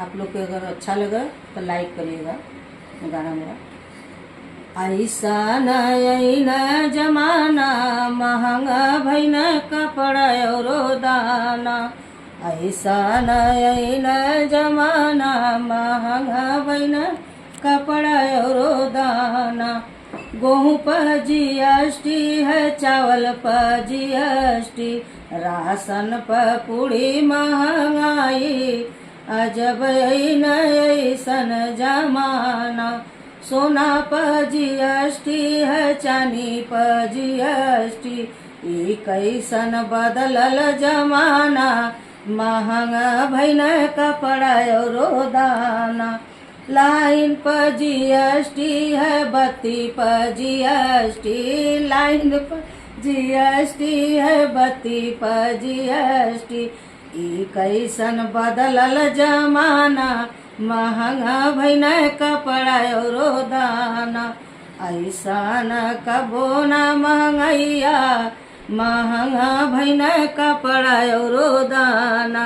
आप लोग को अगर अच्छा लगा तो लाइक करिएगा गाना मेरा। ऐसा नयन जमाना महंगा भैन कपड़ा और दाना, ऐसा नयन जमाना महंगा भैन कपड़ा और दाना। गेहूँ पर जीएसटी है, चावल पर जीएसटी, राशन पर पूरी महंगाई, अजब ऐसन जमाना। सोना पर जीएसटी है, चांदी पर जीएसटी, ई कैसन बदलल जमाना, महंगा भैन कपड़ा और दाना। लाइन पर जीएसटी है, बत्ती पर जीएसटी, लाइन पर जीएसटी है, बत्ती पर जीएसटी, ई कैसन बदलल जमाना, महंगा भैन कपड़ा और दाना। ऐसा न कबो न महंगैया, महंगा भैन कपड़ा और दाना।